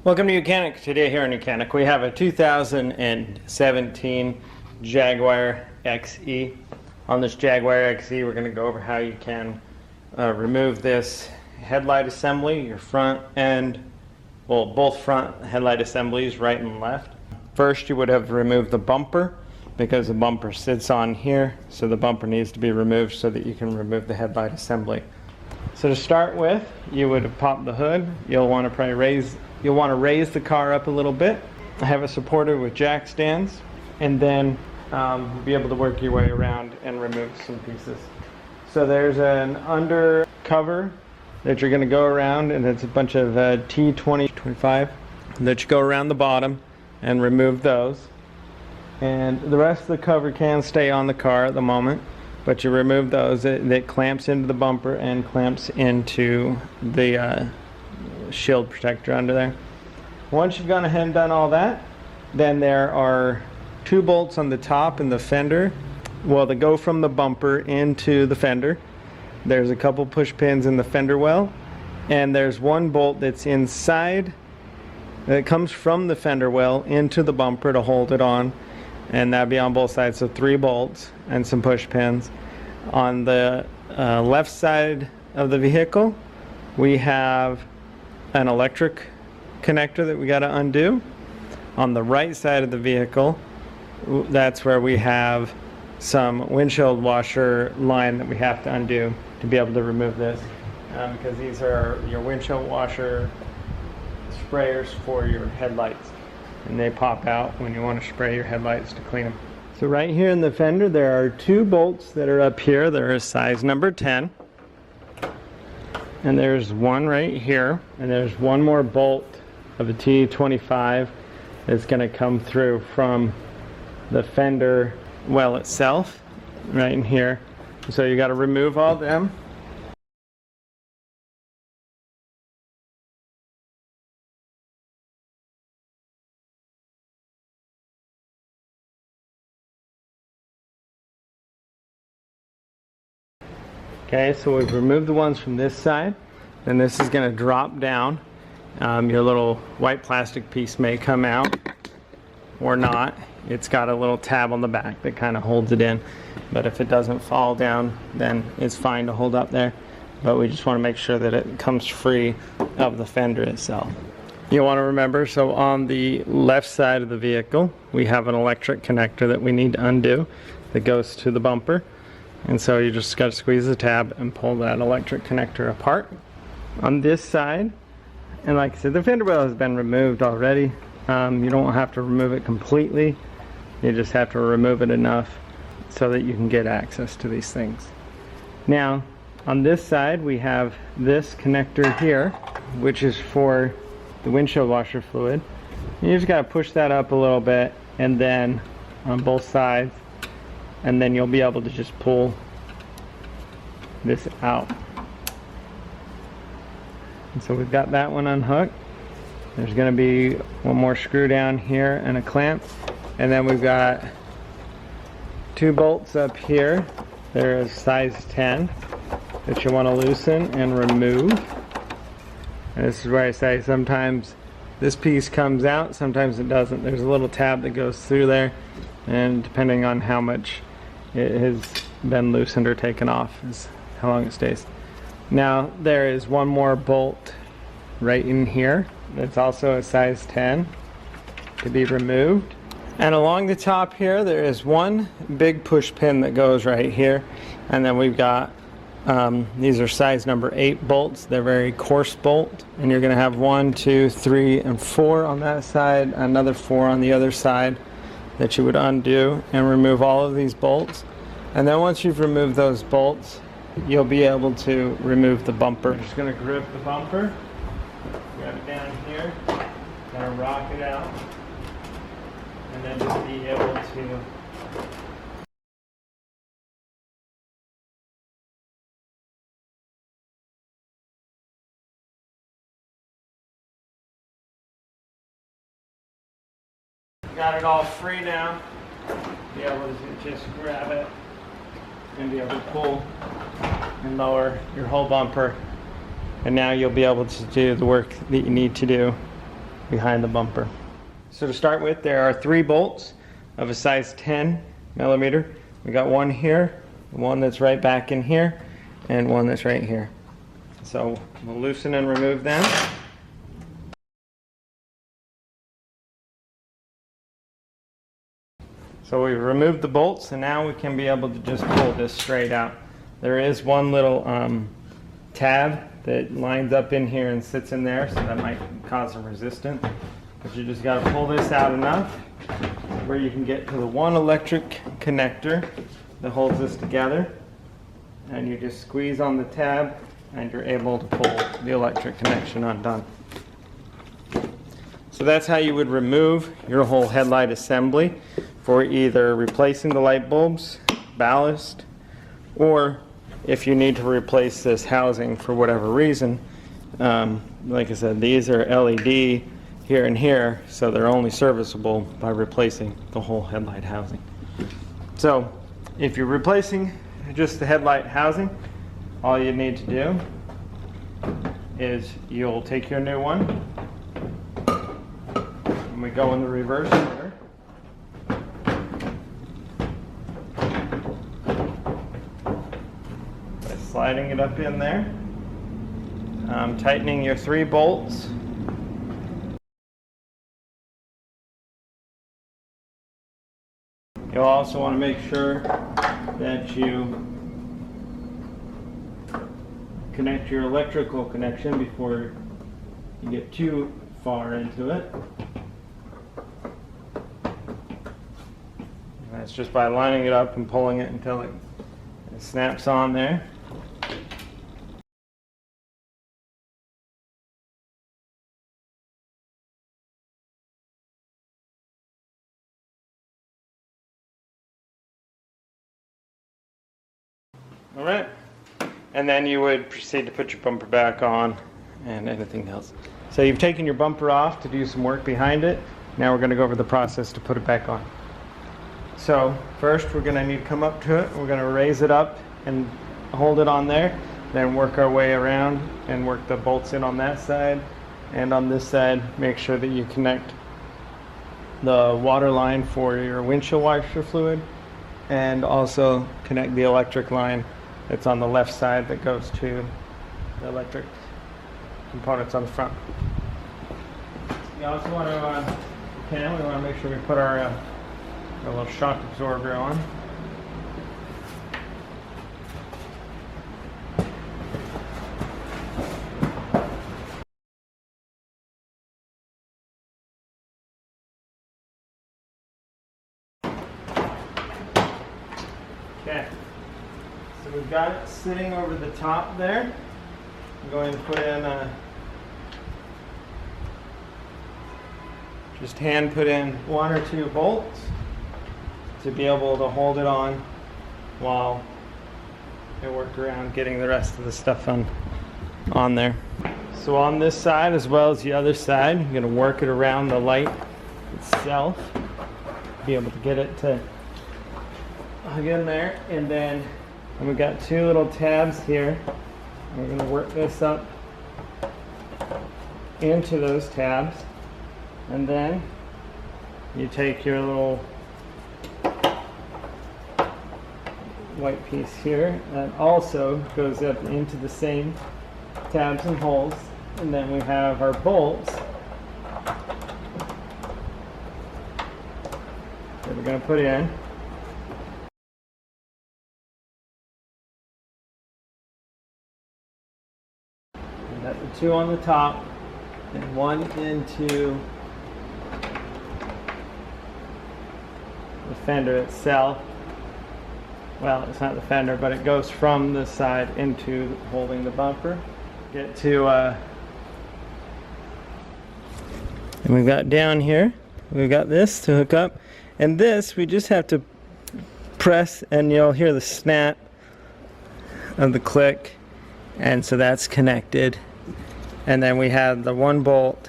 Welcome to YOUCANIC. Today here on YOUCANIC we have a 2017 Jaguar XE. On this Jaguar XE we're going to go over how you can remove this headlight assembly, your front and, well, both front headlight assemblies, right and left. First you would have removed the bumper because the bumper sits on here, so the bumper needs to be removed so that you can remove the headlight assembly. So to start with, you would have popped the hood. You'll want to raise the car up a little bit. Have it supported with jack stands, and then be able to work your way around and remove some pieces. So there's an under cover that you're going to go around, and it's a bunch of T20, 25 that you go around the bottom and remove those. And the rest of the cover can stay on the car at the moment, but you remove those. That clamps into the bumper and clamps into the shield protector under there. Once you've gone ahead and done all that, then there are two bolts on the top and the fender, well, that go from the bumper into the fender. There's a couple push pins in the fender well, and there's one bolt that's inside that comes from the fender well into the bumper to hold it on, and that'd be on both sides, so 3 bolts and some push pins. On the left side of the vehicle we have an electric connector that we got to undo. On the right side of the vehicle, that's where we have some windshield washer line that we have to undo to be able to remove this, because these are your windshield washer sprayers for your headlights, and they pop out when you want to spray your headlights to clean them. So right here in the fender there are 2 bolts that are up here. They're a size number 10. And there's one right here, and there's one more bolt of a T25 that's going to come through from the fender well itself, right in here. So you got to remove all of them. Okay, so we've removed the ones from this side, and this is going to drop down. Your little white plastic piece may come out or not. It's got a little tab on the back that kind of holds it in, but if it doesn't fall down, then it's fine to hold up there. But we just want to make sure that it comes free of the fender itself. You want to remember, so on the left side of the vehicle we have an electric connector that we need to undo that goes to the bumper. And so you just got to squeeze the tab and pull that electric connector apart. On this side, and like I said, the fender well has been removed already. You don't have to remove it completely. You just have to remove it enough so that you can get access to these things. Now, on this side, we have this connector here, which is for the windshield washer fluid. You just got to push that up a little bit, and then on both sides, and then you'll be able to just pull this out. And so we've got that one unhooked. There's going to be one more screw down here and a clamp, and then we've got 2 bolts up here. They're a size 10 that you want to loosen and remove. And this is where I say sometimes this piece comes out, sometimes it doesn't. There's a little tab that goes through there, and depending on how much it has been loosened or taken off is how long it stays. Now there is one more bolt right in here that's also a size 10 to be removed. And along the top here there is one big push pin that goes right here, and then we've got these are size number 8 bolts. They're very coarse bolt, and you're going to have 1, 2, 3, and 4 on that side, another 4 on the other side that you would undo and remove all of these bolts. And then once you've removed those bolts, you'll be able to remove the bumper. I'm just going to grip the bumper, grab it down here, kind of rock it out, and then just be able to got it all free now. Be able to just grab it and be able to pull and lower your whole bumper, and now you'll be able to do the work that you need to do behind the bumper. So to start with, there are 3 bolts of a size 10 millimeter. We got one here, one that's right back in here, and one that's right here. So we'll loosen and remove them. So we've removed the bolts, and now we can be able to just pull this straight out. There is one little tab that lines up in here and sits in there, so that might cause some resistance. But you just got to pull this out enough where you can get to the one electric connector that holds this together, and you just squeeze on the tab and you're able to pull the electric connection undone. So that's how you would remove your whole headlight assembly for either replacing the light bulbs, ballast, or if you need to replace this housing for whatever reason. Like I said, these are LED here and here, so they're only serviceable by replacing the whole headlight housing. So if you're replacing just the headlight housing, all you need to do is you'll take your new one, and we go in the reverse order. By sliding it up in there, tightening your 3 bolts. You'll also want to make sure that you connect your electrical connection before you get too far into it. And that's just by lining it up and pulling it until it snaps on there. All right, and then you would proceed to put your bumper back on and anything else. So you've taken your bumper off to do some work behind it. Now we're going to go over the process to put it back on. So first we're going to need to come up to it. We're going to raise it up and hold it on there, then work our way around and work the bolts in on that side. And on this side, make sure that you connect the water line for your windshield washer fluid, and also connect the electric line that's on the left side that goes to the electric components on the front. We also want to, we want to make sure we put our little shock absorber on. Okay. So we've got it sitting over the top there. I'm going to put in just hand put in 1 or 2 bolts to be able to hold it on while I work around getting the rest of the stuff on there. So on this side as well as the other side, I'm going to work it around the light itself, be able to get it to hug in there, and then we've got 2 little tabs here. We're going to work this up into those tabs, and then you take your little white piece here that also goes up into the same tabs and holes, and then we have our bolts that we're going to put in. Got the 2 on the top and 1 into the fender itself. Well, it's not the fender, but it goes from the side into holding the bumper. Get to, and we've got down here, we've got this to hook up, and this we just have to press and you'll hear the snap of the click, and so that's connected. And then we have the 1 bolt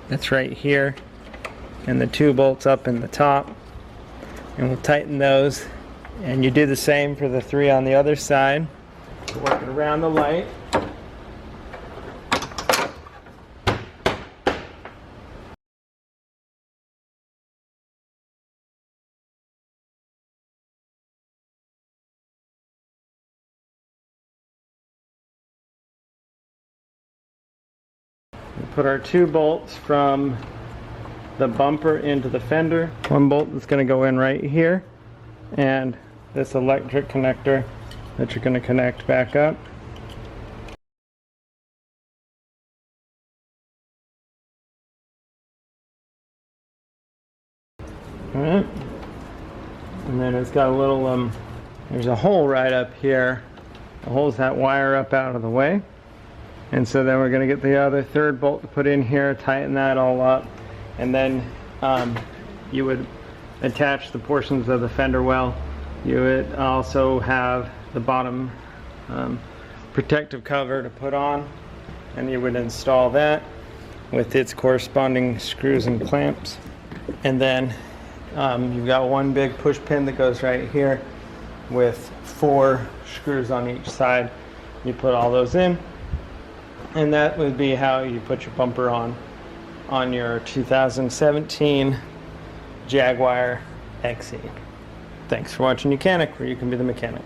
that's right here and the 2 bolts up in the top, and we'll tighten those, and you do the same for the 3 on the other side. Work it around the light. put our 2 bolts from the bumper into the fender. 1 bolt that's going to go in right here, and this electric connector that you're going to connect back up. Alright, and then it's got a little, there's a hole right up here. It holds that wire up out of the way. And so then we're going to get the other 3rd bolt to put in here, tighten that all up, and then you would attach the portions of the fender well. You would also have the bottom protective cover to put on, and you would install that with its corresponding screws and clamps. And then you've got 1 big push pin that goes right here with 4 screws on each side. You put all those in, and that would be how you put your bumper on your 2017 Jaguar XE. Thanks for watching YOUCANIC, where you can be the mechanic.